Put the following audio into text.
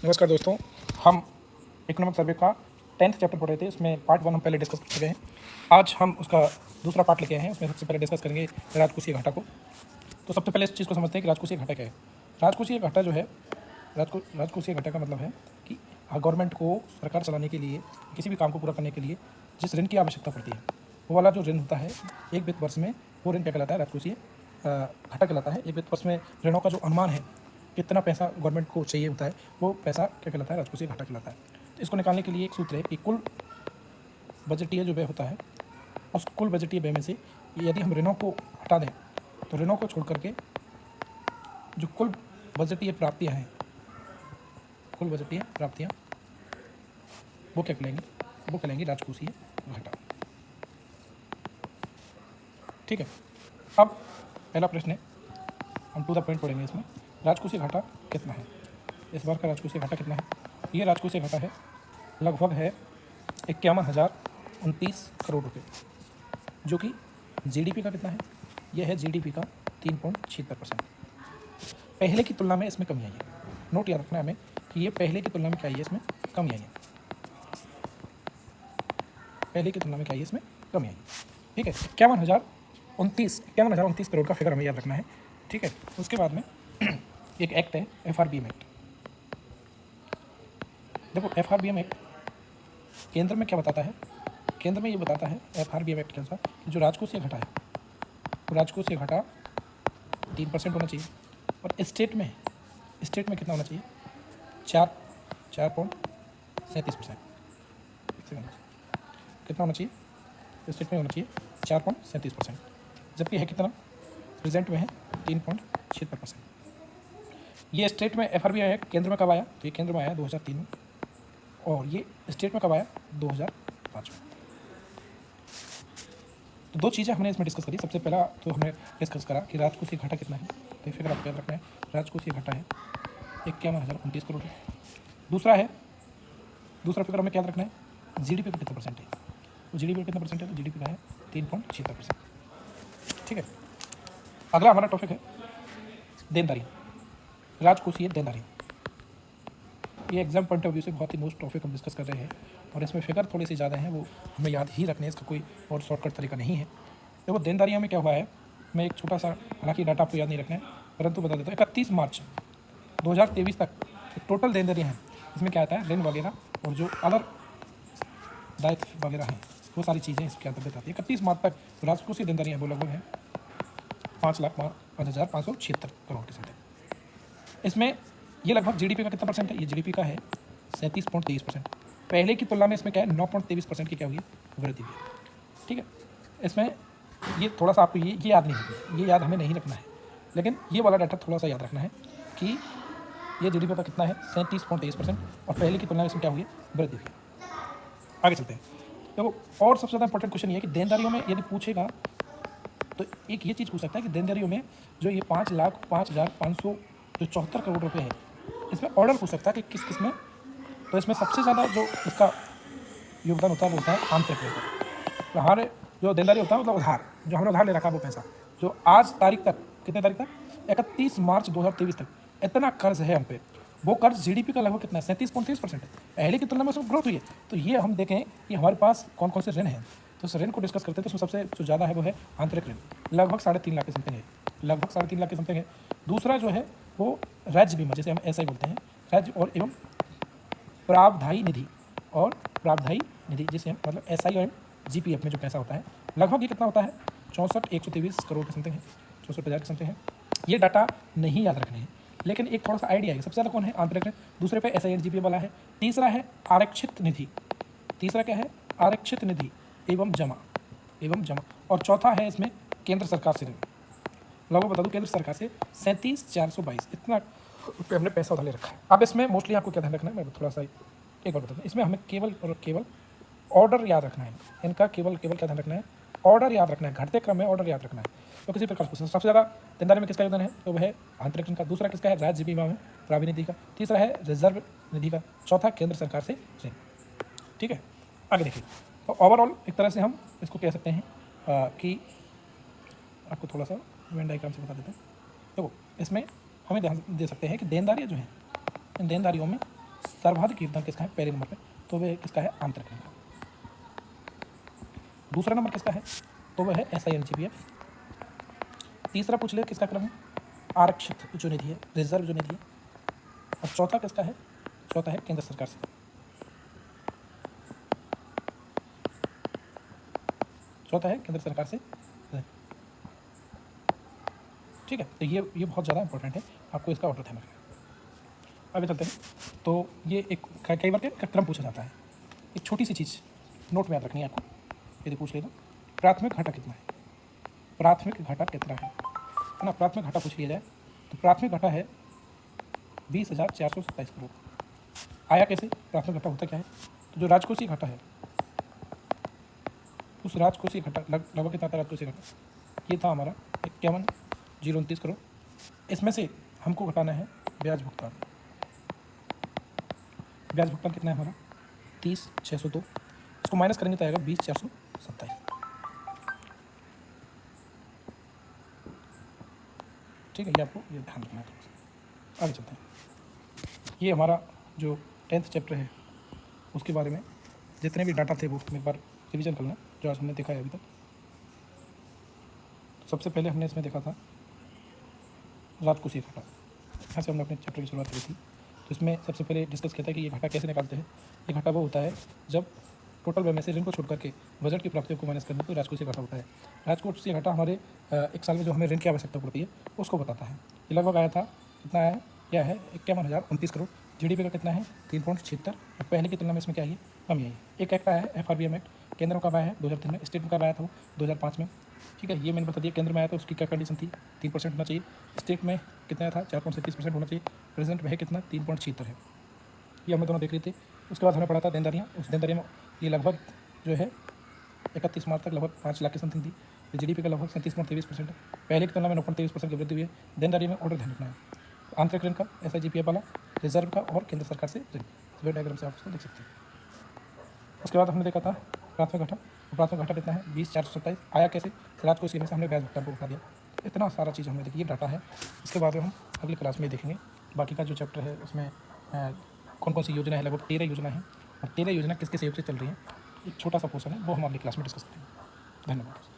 नमस्कार दोस्तों, हम इकोनॉमिक सर्वे का 10th चैप्टर पढ़ रहे थे। उसमें पार्ट 1 हम पहले डिस्कस कर चुके हैं। आज हम उसका दूसरा पार्ट लेके आए हैं। उसमें सबसे पहले डिस्कस करेंगे राजकोषीय घाटा को। तो सबसे पहले इस चीज़ को समझते हैं कि राजकोषीय घाटा क्या है। राजकोषीय घाटा जो है, राजकोषीय घाटा का मतलब है कि गवर्नमेंट को सरकार चलाने के लिए, किसी भी काम को पूरा करने के लिए जिस ऋण की आवश्यकता पड़ती है, वो वाला जो ऋण होता है एक वित्त वर्ष में, वो ऋण क्या कहलाता है? राजकोषीय घाटा कहलाता है। एक वित्त वर्ष में ऋणों का जो अनुमान है, कितना पैसा गवर्नमेंट को चाहिए होता है, वो पैसा क्या कहलाता है? राजकोषीय घाटा कहलाता है। तो इसको निकालने के लिए एक सूत्र है कि कुल बजटीय जो व्यय होता है, उस कुल बजटीय व्यय में से यदि हम ऋणों को हटा दें, तो ऋणों को छोड़ करके जो कुल बजटीय प्राप्तियाँ हैं, कुल बजटीय प्राप्तियाँ वो क्या कहलाएंगी? वो कहलाएंगी राजकोषीय घाटा। ठीक है। अब पहला प्रश्न है, हम टू द पॉइंट पढ़ेंगे। इसमें राजकोषीय घाटा कितना है? इस बार का राजकोषीय घाटा कितना है? ये राजकोषीय घाटा है लगभग है 51,029 करोड़ रुपए, जो कि जीडीपी का कितना है? यह है जीडीपी का 3.76%। पहले की तुलना में इसमें कमी आई है। नोट याद रखना है हमें कि ये पहले की तुलना में क्या आई है? इसमें कमी आई है। पहले की तुलना में क्या आई है? इसमें कमी आई है। ठीक है। 51,029 करोड़ का फिगर हमें याद रखना है। ठीक है। उसके बाद में एक एक्ट है, FRBM एक्ट। देखो, FRBM एक्ट केंद्र में क्या बताता है? केंद्र में ये बताता है FRBM एक्ट के अनुसार कि जो राजकोषीय घाटा है, तो राजकोषीय घाटा 3% होना चाहिए। और स्टेट में कितना होना चाहिए? 4.37%। कितना होना चाहिए? स्टेट में होना चाहिए 4.37%, जबकि है कितना? प्रेजेंट में है 3.76%। ये स्टेट में FRBM एक्ट केंद्र में कब आया? तो ये केंद्र में आया 2003 में, और ये स्टेट में कब आया? 2005 में। तो दो चीज़ें हमने इसमें डिस्कस करी। सबसे पहला तो हमने डिस्कस करा कि राजकोषीय घाटा कितना है। तो फिगर आपको याद रखना है, राजकोषीय घाटा है 51,029 करोड़। दूसरा फिगर हमें क्या याद रखना है? जीडीपी का कितना परसेंट है? तो जीडीपी का कितना परसेंट है? तो जीडीपी का है 3.76%। ठीक है। अगला हमारा टॉपिक है देनदारी, राजकोषीय देनदारी। ये एग्जाम पॉइंट ऑफ व्यू से बहुत ही मोस्ट टॉपिक हम डिस्कस कर रहे हैं, और इसमें फिगर थोड़ी सी ज़्यादा हैं, वो हमें याद ही रखने हैं। इसका कोई और शॉर्टकट तरीका नहीं है। देखो, देनदारियों में क्या हुआ है, मैं एक छोटा सा, हालांकि डाटा आपको याद नहीं रखना है, परंतु बता देता हूँ। 31 मार्च 2023 तक टोटल देनदारियाँ हैं। इसमें क्या आता है? ऋण वगैरह और जो अदर दायित्व वगैरह हैं, वो सारी चीज़ें इसके अंतर्गत आती है। 31 मार्च तक राजकोषीय देनदारियाँ वो लगभग हैं 5,05,576 करोड़ के समथिंग। इसमें ये लगभग जीडीपी का कितना परसेंट है? ये जीडीपी का है 37.23%। पहले की तुलना में इसमें क्या है? 9.23% की क्या हुई है? वृद्धि हुई है। ठीक है। इसमें ये थोड़ा सा आपको ये याद नहीं है, ये याद हमें नहीं रखना है, लेकिन ये वाला डाटा थोड़ा सा याद रखना है कि ये जीडीपी का कितना है? 37.23%, और पहले की तुलना में इसमें क्या हुई है? वृद्धि हुई है। आगे चलते हैं। देखो, और सबसे ज़्यादा इंपॉर्टेंट क्वेश्चन ये है कि देनदारियों में यदि पूछेगा तो एक ये चीज़ पूछ सकता है कि देनदारियों में जो ये 5,05,574 करोड़ रुपए है, इसमें ऑर्डर पूछ सकता है कि किस किस में। तो इसमें सबसे ज़्यादा जो इसका योगदान होता है वो होता है आंतरिक ऋण। तो हमारे जो देनदारी होता है, मतलब उधार, जो हमने उधार ले रखा है वो पैसा, जो आज तारीख तक, कितने तारीख तक? 31 मार्च 2023 तक इतना कर्ज है हम पे, वो कर्ज जीडीपी का लगभग कितना है? 37.23% है। पहले की तुलना में उसमें ग्रोथ हुई है। तो ये हम देखें कि हमारे पास कौन कौन से ऋण हैं। तो उस ऋण को डिस्कस करते हैं। तो उसमें सबसे जो ज़्यादा है वो है आंतरिक ऋण, लगभग 3.5 लाख के समथिंग है, लगभग 3.5 लाख के समथिंग है। दूसरा जो है वो राज्य बीमा, जिसे हम SI बोलते हैं, राज्य और एवं प्रावधायी निधि, जिसे हम मतलब SI और GPF में जो पैसा होता है, लगभग ये कितना होता है? 64,123 करोड़ के समथिंग है, 64,000 के समथिंग है। ये डाटा नहीं याद रखने हैं, लेकिन एक थोड़ा सा आइडिया है। सबसे ज़्यादा कौन है? आंतरिक ऋण। दूसरे पे SI और GPF वाला है। तीसरा है आरक्षित निधि। तीसरा क्या है? आरक्षित निधि एवं जमा। और चौथा है इसमें केंद्र सरकार से ऋण। लगभग बता दूं, केंद्र सरकार से 37,422 इतना रुपये हमने पैसा उधार ले रखा है। अब इसमें मोस्टली आपको क्या ध्यान रखना है, मैं थोड़ा सा एक बार बता दूँ। इसमें हमें केवल और केवल ऑर्डर याद रखना है। इनका केवल क्या ध्यान रखना है? ऑर्डर याद रखना है। घटते क्रम में ऑर्डर याद रखना है। तो किसी प्रकार से सबसे ज़्यादा देनदारी में किसका योगदान है? तो वह है आंतरिक ऋण का। दूसरा किसका है? राज्य बीमा में प्रावधायी निधि का। तीसरा है रिजर्व निधि का। चौथा केंद्र सरकार से ऋण। ठीक है। आगे देखिए, तो ओवरऑल एक तरह से हम इसको कह सकते हैं कि आपको थोड़ा सा वेन डायग्राम से बता देते हैं। तो इसमें हमें ध्यान दे सकते हैं कि देनदारियाँ जो हैं, इन देनदारियों में सर्वाधिक योगदान किसका है पहले नंबर पे, तो वह किसका है आंतरिक ऋण का। दूसरा नंबर किसका है, तो वह है SINGPF। तीसरा पूछ ले किसका क्रम है, आरक्षित जो निधि है, रिजर्व जो निधि है। और चौथा किसका है, चौथा है केंद्र सरकार से। चौथा है केंद्र सरकार से। ठीक है, तो ये बहुत ज़्यादा इंपॉर्टेंट है, आपको इसका ऑर्डर ध्यान रखना है। आगे चलते हैं। तो ये एक कई बार क्या क्रम पूछा जाता है। एक छोटी सी चीज़ नोट में याद रखनी है आपको, यदि पूछ लेना प्राथमिक घाटा कितना है, प्राथमिक घाटा कितना है ना। प्राथमिक घाटा पूछ लिया जाए तो प्राथमिक घाटा है 20,427 करोड़। आया कैसे, प्राथमिक घाटा होता क्या है, तो जो राजकोषीय घाटा है, उस राजकोषीय घाटा लगभग कितना था राजकोषीय घाटा, ये था हमारा 51,029 करोड़। इसमें से हमको घटाना है ब्याज भुगतान। ब्याज भुगतान कितना है हमारा 30,602, इसको माइनस करेंगे तो आएगा 20,427। ठीक है, ये आपको ये ध्यान रखना है। आगे चलते हैं। ये हमारा जो 10th चैप्टर है उसके बारे में जितने भी डाटा थे वो एक बार रिविजन करना, जो आज हमने देखा है अभी तक। सबसे पहले हमने इसमें देखा था राजकोषीय घाटा, यहाँ से हमने अपने चैप्टर की शुरुआत करी थी। तो इसमें सबसे पहले डिस्कस किया था कि ये घाटा कैसे निकालते हैं। ये घाटा वो होता है जब टोटल व्यय में से ऋण को छोड़ करके बजट की प्राप्तियों को माइनस करने को राजकोषीय घाटा होता है। राजकोषीय घाटा हमारे एक साल में जो हमें ऋण की आवश्यकता पड़ती है उसको बताता है। ये लगभग आया था, कितना आया, क्या है 51,029 करोड़। GDP का कितना है 3.76। पहले की तुलना में इसमें क्या है कमी आई। एक एक्ट आया है FRBM एक्ट, केंद्र का आया है 2003 में, स्टेट में कब आया था वो 2005 में। ठीक है, ये मैंने बता दिया। केंद्र में आया था उसकी क्या कंडीशन थी, 3% होना चाहिए। स्टेट में कितना था 4.37% होना चाहिए। प्रेजेंट में है कितना 3.76 है। ये हमने दोनों देख रहे थे। उसके बाद हमें पढ़ा था देनदारियाँ। उस देनदारियों में ये लगभग जो है 31 मार्च तक लगभग 5 लाख की समथिंग थी। GDP का लगभग 37.23% है। पहले की तुलना में 9.23% की वृद्धि हुई है। देनदारी में ऑर्डर ध्यान रखना है, आंतरिक ऋण का, SIGPF वाला, रिजर्व का और केंद्र सरकार से ऋण। इस डायग्राम से आप उसको देख सकते हैं। उसके बाद हमने देखा था प्राथमिक घाटा। प्राथमिक घाटा कितना है 20,427। आया कैसे, राजकोषीय में से हमने ब्याज भुगतान को उठा दिया। इतना सारा चीज़ हमने देखी, ये डाटा है। इसके बाद हम अगली क्लास में देखेंगे बाकी का जो चैप्टर है उसमें कौन कौन सी योजना है। लगभग 13 योजना है और 13 योजना किस किस सहयोग से चल रही है। एक छोटा सा पोर्शन है वो हम अगली क्लास में डिस्कस करेंगे। धन्यवाद।